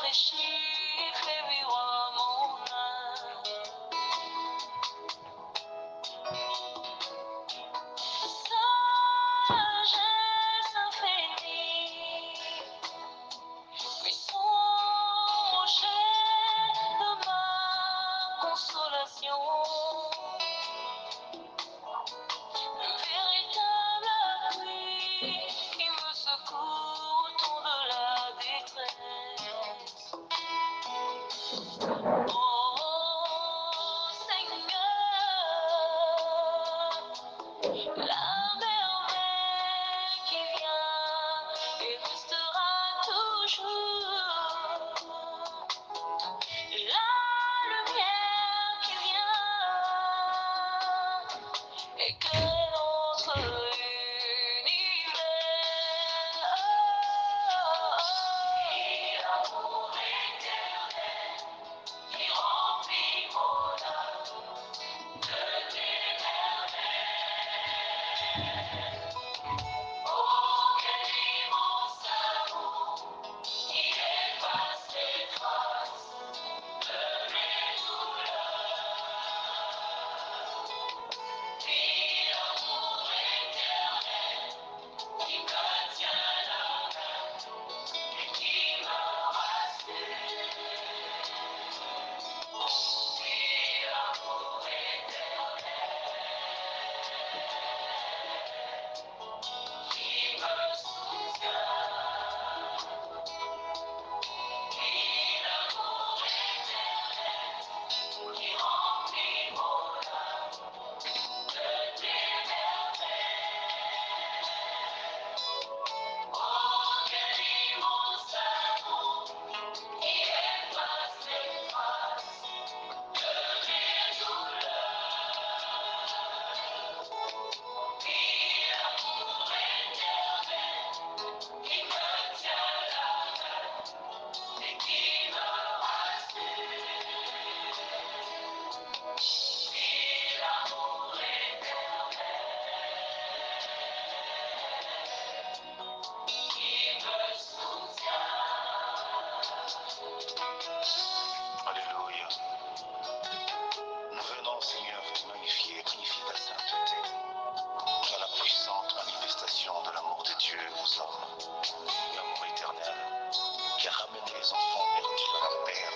rafraîchir et vivre mon âme. Sagesse infinie, puissant rocher de ma consolation, le véritable appui qui me secoue au temps de la détresse. Oh Seigneur, la merveille qui vient et restera toujours, la lumière qui vient éclaire notre univers. Et l'amour éternel qui remplit mon âme de tes merveilles. Oh, quel immense amour qui efface les traces de mes douleurs. Puis l'amour éternel qui me tient la main et qui me rassure. Puis l'amour éternel qui me soutient. Puis l'amour éternel qui remplit mon âme de tes merveilles. Oh, quel immense amour qui efface les traces de mes douleurs. Puis l'amour éternel qui me tient la main et qui me rassure. Puis l'amour éternel qui me soutient. Alléluia. Nous venons, Seigneur, te magnifier, magnifier ta sainteté, par la puissante manifestation de l'amour de Dieu aux hommes, l'amour éternel qui a ramené les enfants perdus à leur Père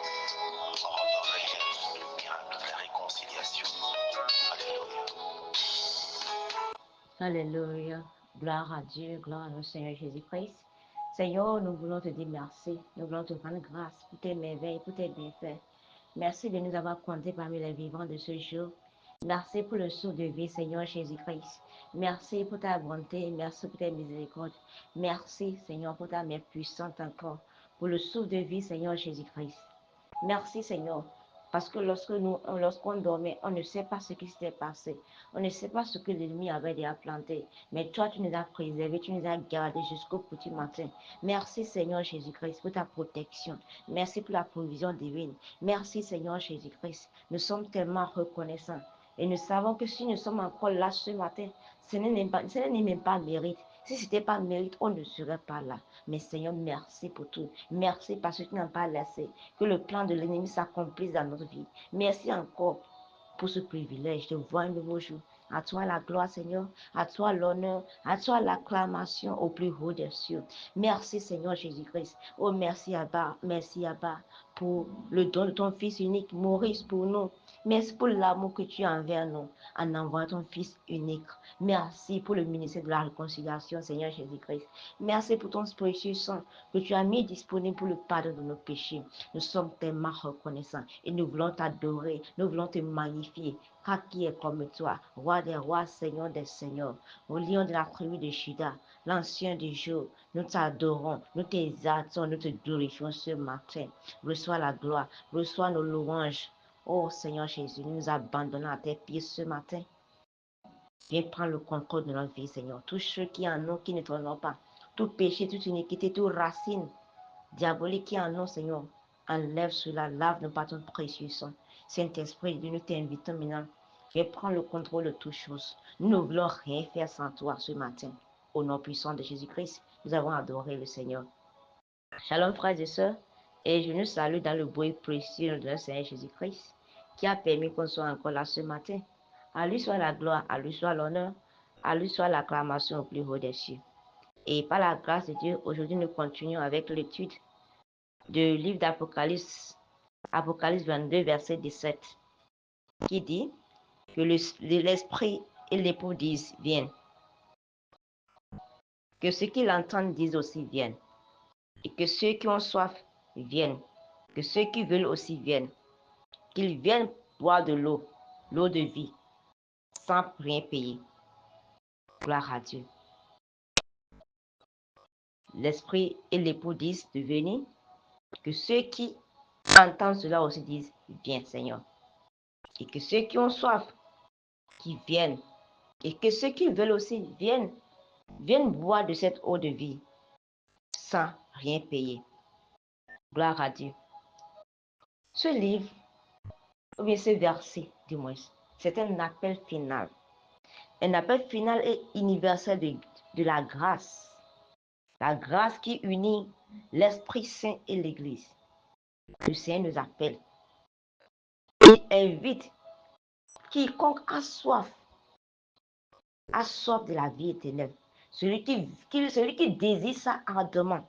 en rendant réel le miracle de la réconciliation. Alléluia. Alléluia. Gloire à Dieu, gloire au Seigneur Jésus-Christ. Seigneur, nous voulons te dire merci. Nous voulons te rendre grâce pour tes merveilles, pour tes bienfaits. Merci de nous avoir comptés parmi les vivants de ce jour. Merci pour le souffle de vie, Seigneur Jésus-Christ. Merci pour ta bonté, merci pour tes miséricordes. Merci, Seigneur, pour ta main puissante encore, pour le souffle de vie, Seigneur Jésus-Christ. Merci, Seigneur. Parce que lorsqu'on dormait, on ne sait pas ce qui s'était passé. On ne sait pas ce que l'ennemi avait déjà planté. Mais toi, tu nous as préservés, tu nous as gardés jusqu'au petit matin. Merci, Seigneur Jésus-Christ, pour ta protection. Merci pour la provision divine. Merci, Seigneur Jésus-Christ. Nous sommes tellement reconnaissants. Et nous savons que si nous sommes encore là ce matin, ce n'est même pas mérite. Si ce n'était pas mérite, on ne serait pas là. Mais Seigneur, merci pour tout. Merci parce que tu n'as pas laissé que le plan de l'ennemi s'accomplisse dans notre vie. Merci encore pour ce privilège de voir un nouveau jour. À toi la gloire, Seigneur. À toi l'honneur. À toi l'acclamation au plus haut des cieux. Merci, Seigneur Jésus-Christ. Oh, merci, Abba. Merci, Abba, pour le don de ton Fils unique, Maurice, pour nous. Merci pour l'amour que tu as envers nous en envoyant ton Fils unique. Merci pour le ministère de la réconciliation, Seigneur Jésus-Christ. Merci pour ton précieux sang que tu as mis disponible pour le pardon de nos péchés. Nous sommes tellement reconnaissants et nous voulons t'adorer, nous voulons te magnifier. Car qui est comme toi, roi des rois, Seigneur des seigneurs, au lion de la tribu de Juda, l'ancien des jours, nous t'adorons, nous t'exaltons, nous te glorifions ce matin. Reçois la gloire, reçois nos louanges. Oh Seigneur Jésus, nous nous abandonnons à tes pieds ce matin. Viens prendre le contrôle de notre vie, Seigneur. Tous ceux qui en ont, qui ne t'honorent pas, tout péché, toute iniquité, toute racine diabolique qui en ont, Seigneur, enlève cela, lave-nous par ton précieux sang. Saint-Esprit, nous t'invitons maintenant. Viens prendre le contrôle de toutes choses. Nous ne voulons rien faire sans toi ce matin. Au nom puissant de Jésus-Christ, nous avons adoré le Seigneur. Shalom, frères et sœurs. Et je nous salue dans le bruit précieux de notre Seigneur Jésus-Christ, qui a permis qu'on soit encore là ce matin. À lui soit la gloire, à lui soit l'honneur, à lui soit l'acclamation au plus haut des cieux. Et par la grâce de Dieu, aujourd'hui nous continuons avec l'étude du livre d'Apocalypse, Apocalypse 22, verset 17, qui dit que l'Esprit et l'époux disent, viennent. Que ceux qui l'entendent disent aussi, viennent. Et que ceux qui ont soif viennent. Que ceux qui veulent aussi viennent. Qu'ils viennent boire de l'eau, l'eau de vie, sans rien payer. Gloire à Dieu. L'Esprit et l'époux disent de venir. Que ceux qui entendent cela aussi disent, viens Seigneur. Et que ceux qui ont soif, qui viennent. Et que ceux qui veulent aussi viennent boire de cette eau de vie, sans rien payer. Gloire à Dieu. Ce livre, ou bien ce verset, du moins, c'est un appel final. Un appel final et universel de la grâce. La grâce qui unit l'Esprit Saint et l'Église. Le Seigneur nous appelle. Il invite quiconque a soif de la vie éternelle. Celui qui désire ça ardemment,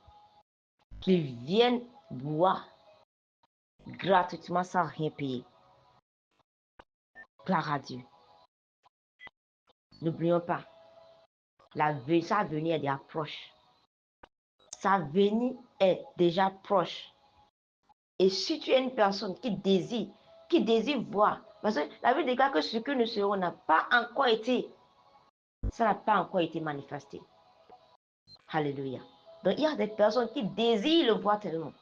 qu'il vienne boire gratuitement sans rien payer. Gloire à Dieu. N'oublions pas, sa venue est déjà proche. Sa venue est déjà proche. Et si tu es une personne qui désire voir, parce que la Bible déclare que ce que nous serons n'a pas encore été, ça n'a pas encore été manifesté. Alléluia. Donc il y a des personnes qui désirent le voir tellement.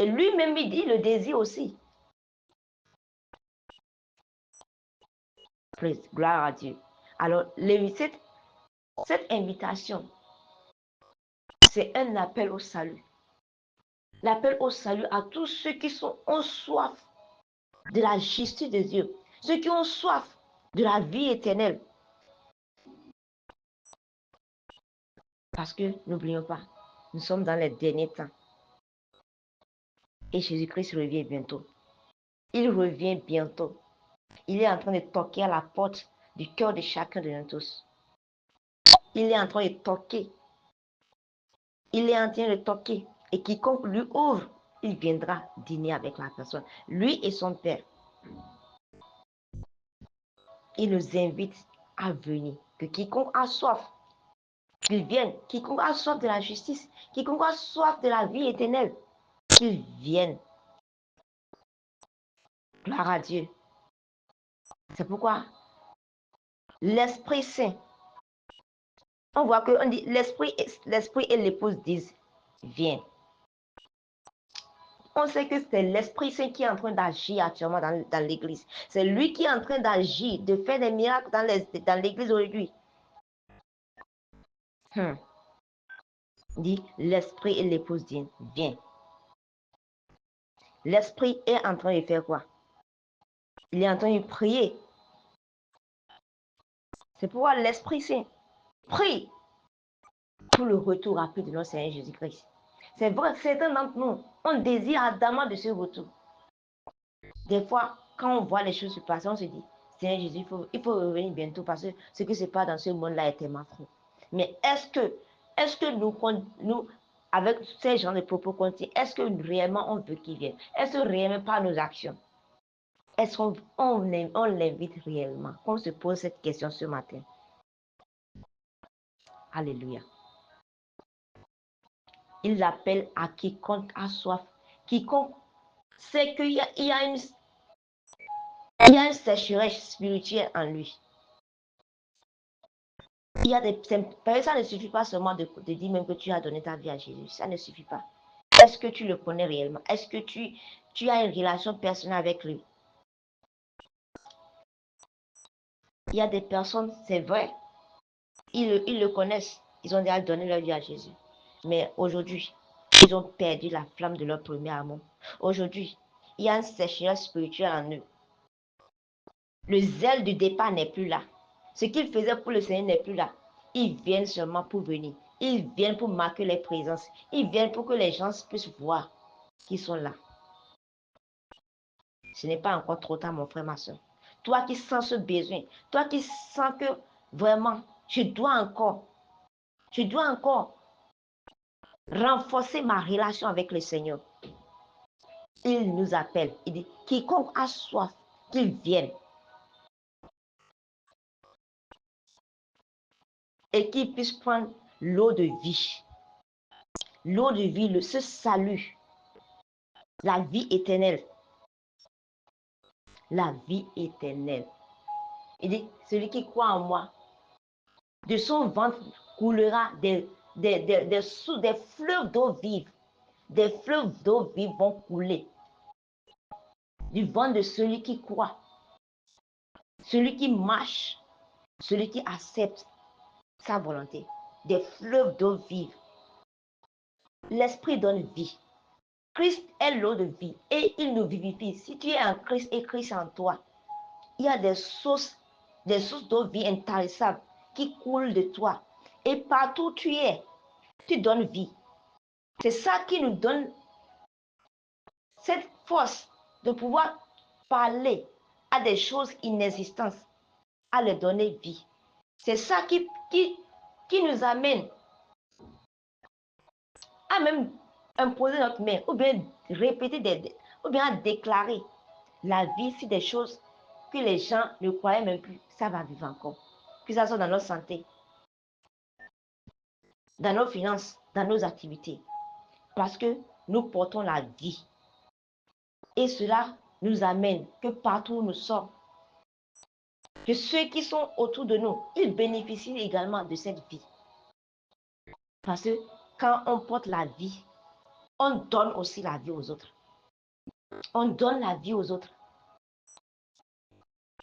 Et lui-même, il dit le désir aussi. Praise, gloire à Dieu. Alors, cette invitation, c'est un appel au salut. L'appel au salut à tous ceux qui ont soif de la justice de Dieu, ceux qui ont soif de la vie éternelle. Parce que, n'oublions pas, nous sommes dans les derniers temps. Et Jésus-Christ revient bientôt. Il revient bientôt. Il est en train de toquer à la porte du cœur de chacun de nous tous. Il est en train de toquer. Il est en train de toquer. Et quiconque lui ouvre, il viendra dîner avec la personne. Lui et son Père. Il nous invite à venir. Que quiconque a soif, qu'il vienne. Quiconque a soif de la justice, quiconque a soif de la vie éternelle, qu'il vienne. Gloire à Dieu. C'est pourquoi l'Esprit Saint, on voit qu'on dit l'Esprit et l'épouse disent, viens. On sait que c'est l'Esprit Saint qui est en train d'agir actuellement dans l'Église. C'est lui qui est en train d'agir, de faire des miracles dans l'Église aujourd'hui. Dit l'Esprit et l'épouse disent, viens. L'Esprit est en train de faire quoi? Il est en train de prier. C'est pourquoi l'Esprit Saint prie pour le retour rapide de notre Seigneur Jésus-Christ. C'est vrai que certains d'entre nous, on désire ardemment de ce retour. Des fois, quand on voit les choses se passer, on se dit, Seigneur Jésus, il faut revenir bientôt parce que ce qui se passe dans ce monde-là est tellement trop. Mais est-ce que nous, avec ces gens de propos qu'on dit, est-ce que réellement on veut qu'il vienne? Est-ce que réellement par nos actions? Est-ce qu'on l'invite réellement? Qu'on se pose cette question ce matin. Alléluia. Il appelle à quiconque a soif. Quiconque sait qu'il y a une sécheresse spirituelle en lui. Ça ne suffit pas seulement de dire même que tu as donné ta vie à Jésus. Ça ne suffit pas. Est-ce que tu le connais réellement? Est-ce que tu as une relation personnelle avec lui? Il y a des personnes, c'est vrai, ils le connaissent. Ils ont déjà donné leur vie à Jésus. Mais aujourd'hui, ils ont perdu la flamme de leur premier amour. Aujourd'hui, il y a une sécheresse spirituelle en eux. Le zèle du départ n'est plus là. Ce qu'ils faisaient pour le Seigneur n'est plus là. Ils viennent seulement pour venir. Ils viennent pour marquer les présences. Ils viennent pour que les gens puissent voir. qui sont là. Ce n'est pas encore trop tard, mon frère, ma soeur. Toi qui sens ce besoin, toi qui sens que vraiment, je dois encore renforcer ma relation avec le Seigneur. Il nous appelle. Il dit, quiconque a soif, qu'il vienne. Et qu'il puisse prendre l'eau de vie. L'eau de vie, ce salut. La vie éternelle. La vie éternelle. Il dit, celui qui croit en moi, de son ventre coulera des fleuves d'eau vive. Des fleuves d'eau vive vont couler. Du ventre de celui qui croit. Celui qui marche. Celui qui accepte sa volonté. Des fleuves d'eau vive. L'esprit donne vie. Christ est l'eau de vie et il nous vivifie. Si tu es en Christ et Christ en toi, il y a des sources d'eau vie intarissables qui coulent de toi. Et partout où tu es, tu donnes vie. C'est ça qui nous donne cette force de pouvoir parler à des choses inexistantes, à les donner vie. C'est ça qui nous amène à même imposer notre main, ou bien répéter, ou bien à déclarer la vie sur des choses que les gens ne croyaient même plus. Ça va vivre encore. Que ça soit dans notre santé, dans nos finances, dans nos activités. Parce que nous portons la vie. Et cela nous amène que partout où nous sommes, que ceux qui sont autour de nous, ils bénéficient également de cette vie. Parce que quand on porte la vie, on donne aussi la vie aux autres. On donne la vie aux autres.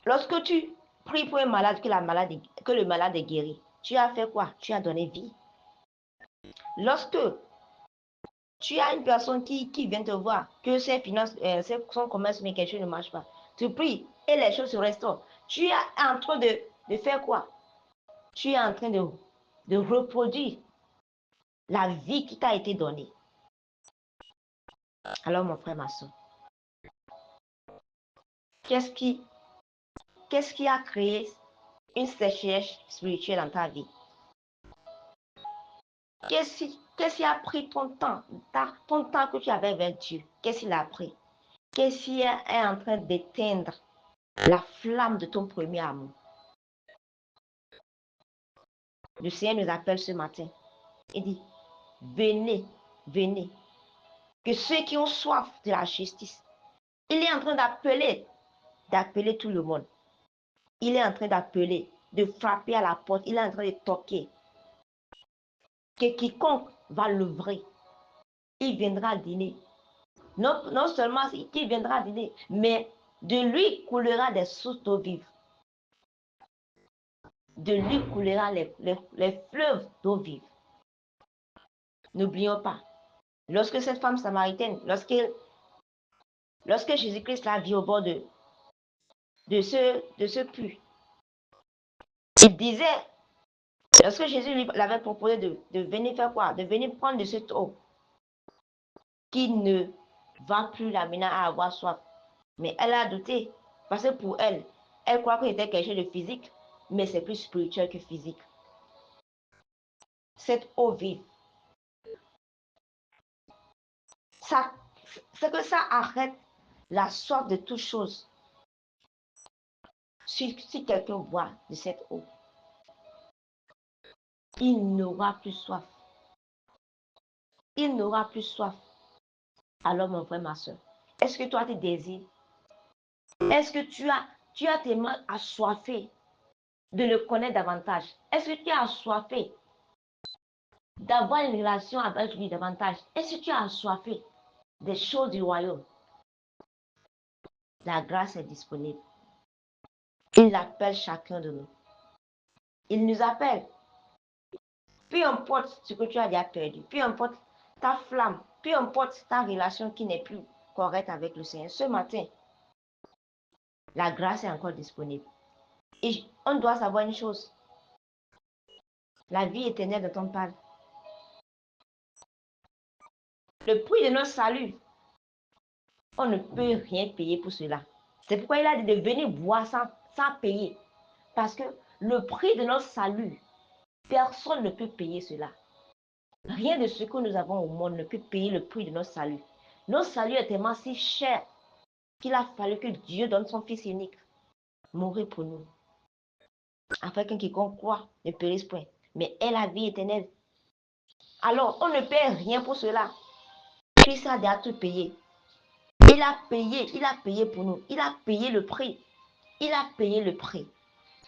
Lorsque tu pries pour un malade, que le malade est guéri, tu as fait quoi? Tu as donné vie. Lorsque tu as une personne qui vient te voir, que ses finances, son commerce, mais quelque chose ne marche pas, tu pries et les choses se restaurent. Tu es en train de faire quoi? Tu es en train de reproduire la vie qui t'a été donnée. Alors, mon frère, ma soeur, qu'est-ce qui a créé une sécheresse spirituelle dans ta vie? Qu'est-ce qui a pris ton temps que tu avais avec Dieu? Qu'est-ce qu'il a pris? Qu'est-ce qui est en train d'éteindre la flamme de ton premier amour? Le Seigneur nous appelle ce matin. Il dit, venez, venez. Que ceux qui ont soif de la justice, il est en train d'appeler tout le monde. Il est en train d'appeler, de frapper à la porte. Il est en train de toquer. Que quiconque va l'ouvrir, il viendra dîner. Non seulement il viendra dîner, mais de lui coulera des sources d'eau vive. De lui coulera les fleuves d'eau vive. N'oublions pas, lorsque cette femme samaritaine, lorsque Jésus-Christ l'a vue au bord de ce puits, il disait, lorsque Jésus lui l'avait proposé de venir faire quoi? De venir prendre de cette eau qui ne va plus l'amener à avoir soif. Mais elle a douté, parce que pour elle, elle croit que c'était quelque chose de physique, mais c'est plus spirituel que physique. Cette eau vive, c'est que ça arrête la soif de toutes choses. Si quelqu'un boit de cette eau, il n'aura plus soif. Il n'aura plus soif. Alors, mon frère, ma soeur, est-ce que toi, tu désires? Est-ce que tu as tellement assoiffé de le connaître davantage? Est-ce que tu as assoiffé d'avoir une relation avec lui davantage? Est-ce que tu as assoiffé des choses du royaume? La grâce est disponible. Il appelle chacun de nous. Il nous appelle. Peu importe ce que tu as déjà perdu, peu importe ta flamme, peu importe ta relation qui n'est plus correcte avec le Seigneur, ce matin, la grâce est encore disponible. Et on doit savoir une chose. La vie éternelle dont on parle. Le prix de notre salut On ne peut rien payer pour cela. C'est pourquoi il a dit de venir boire sans payer. Parce que le prix de notre salut, personne ne peut payer cela. Rien de ce que nous avons au monde ne peut payer le prix de notre salut. Notre salut est tellement si cher qu'il a fallu que Dieu donne son Fils unique, mourir pour nous, afin qu'un quiconque croit ne périsse point, mais ait la vie éternelle. Alors, on ne paie rien pour cela. Christ a déjà tout payé. Il a payé pour nous. Il a payé le prix. Il a payé le prix.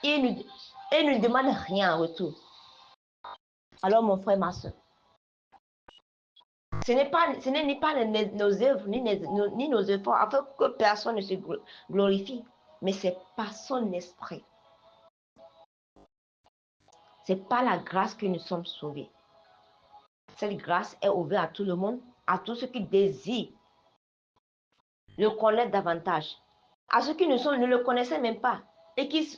Et il ne demande rien en retour. Alors, mon frère, ma soeur, ce n'est pas nos œuvres, ni nos efforts, afin que personne ne se glorifie, mais c'est par son esprit. C'est par la grâce que nous sommes sauvés. Cette grâce est ouverte à tout le monde, à tous ceux qui désirent le connaître davantage, à ceux qui ne le connaissaient même pas et qui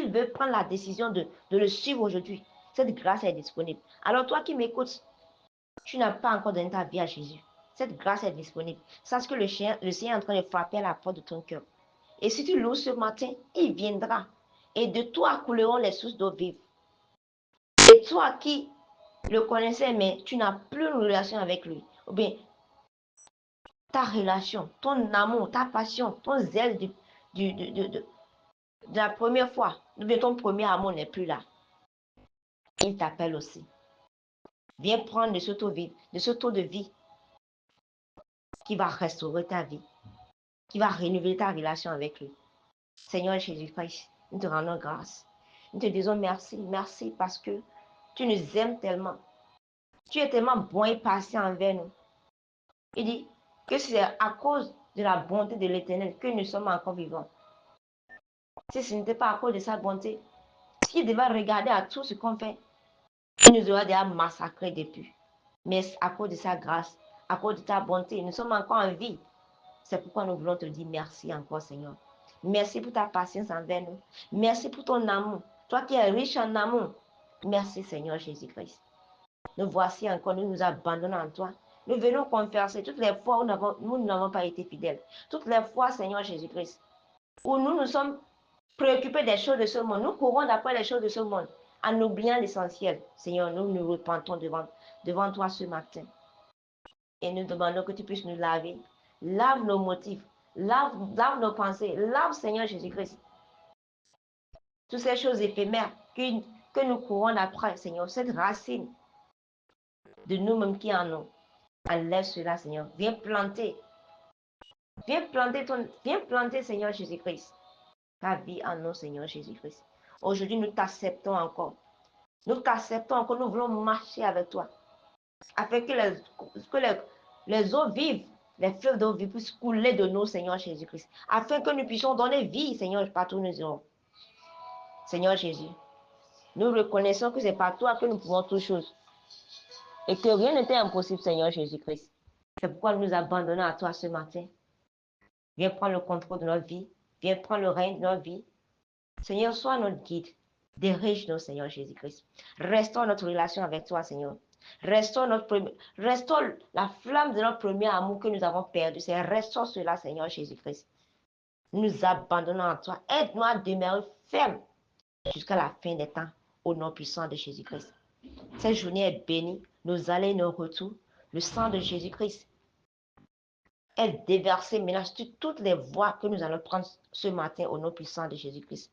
veulent prendre la décision de le suivre aujourd'hui. Cette grâce est disponible. Alors toi qui m'écoutes, tu n'as pas encore donné ta vie à Jésus. Cette grâce est disponible. Sache que le Seigneur est en train de frapper à la porte de ton cœur. Et si tu loues ce matin, il viendra. Et de toi couleront les sources d'eau vive. Et toi qui le connaissais, mais tu n'as plus une relation avec lui, ou bien ta relation, ton amour, ta passion, ton zèle de la première fois, ou bien ton premier amour n'est plus là. Il t'appelle aussi. Viens prendre de ce taux de vie qui va restaurer ta vie, qui va renouveler ta relation avec lui. Seigneur Jésus-Christ, nous te rendons grâce. Nous te disons merci, merci parce que tu nous aimes tellement. Tu es tellement bon et patient envers nous. Il dit que c'est à cause de la bonté de l'Éternel que nous sommes encore vivants. Si ce n'était pas à cause de sa bonté, s'il devait regarder à tout ce qu'on fait, il nous aurait déjà massacrés depuis. Mais à cause de sa grâce, à cause de ta bonté, nous sommes encore en vie. C'est pourquoi nous voulons te dire merci encore, Seigneur. Merci pour ta patience envers nous. Merci pour ton amour. Toi qui es riche en amour. Merci, Seigneur Jésus-Christ. Nous voici encore, nous nous abandonnons en toi. Nous venons confesser toutes les fois où nous n'avons pas été fidèles. Toutes les fois, Seigneur Jésus-Christ, où nous nous sommes préoccupés des choses de ce monde. Nous courons d'après les choses de ce monde en oubliant l'essentiel. Seigneur, nous nous repentons devant toi ce matin. Et nous demandons que tu puisses nous laver. Lave nos motifs. Lave nos pensées. Lave, Seigneur Jésus-Christ. Toutes ces choses éphémères que nous courons d'après, Seigneur. Cette racine de nous-mêmes qui en ont. Enlève cela, Seigneur. Viens planter. Viens planter, Seigneur Jésus-Christ. Ta vie en nous, Seigneur Jésus-Christ. Aujourd'hui, nous t'acceptons encore. Nous t'acceptons encore. Nous voulons marcher avec toi. Afin que les eaux vives, les fleuves d'eau vive puissent couler de nous, Seigneur Jésus-Christ. Afin que nous puissions donner vie, Seigneur, partout où nous irons. Seigneur Jésus, nous reconnaissons que c'est par toi que nous pouvons toutes choses. Et que rien n'était impossible, Seigneur Jésus-Christ. C'est pourquoi nous nous abandonnons à toi ce matin. Viens prendre le contrôle de notre vie. Viens prendre le règne de notre vie. Seigneur, sois notre guide. Dirige-nous, Seigneur Jésus-Christ. Restaure notre relation avec toi, Seigneur. Restaure la flamme de notre premier amour que nous avons perdu. Restaure cela, Seigneur Jésus-Christ. Nous nous abandonnons à toi. Aide-nous à demeurer ferme jusqu'à la fin des temps, au nom puissant de Jésus-Christ. Cette journée est bénie, nos allées et nos retours. Le sang de Jésus-Christ est déversé maintenant sur toutes les voies que nous allons prendre ce matin au nom puissant de Jésus-Christ.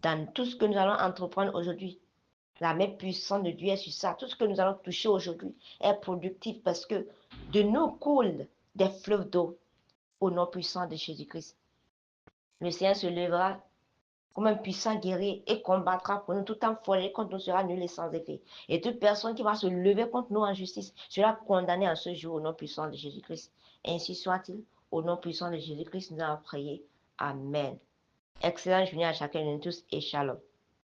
Dans tout ce que nous allons entreprendre aujourd'hui, la main puissante de Dieu est sur ça. Tout ce que nous allons toucher aujourd'hui est productif parce que de nous coulent des fleuves d'eau au nom puissant de Jésus-Christ. Le Seigneur se lèvera comme un puissant guerrier et combattra pour nous tout en forêt contre nous sera nul et sans effet. Et toute personne qui va se lever contre nous en justice sera condamnée en ce jour au nom puissant de Jésus-Christ. Ainsi soit-il, au nom puissant de Jésus-Christ, nous allons prier. Amen. Excellente journée à chacun de nous tous et shalom.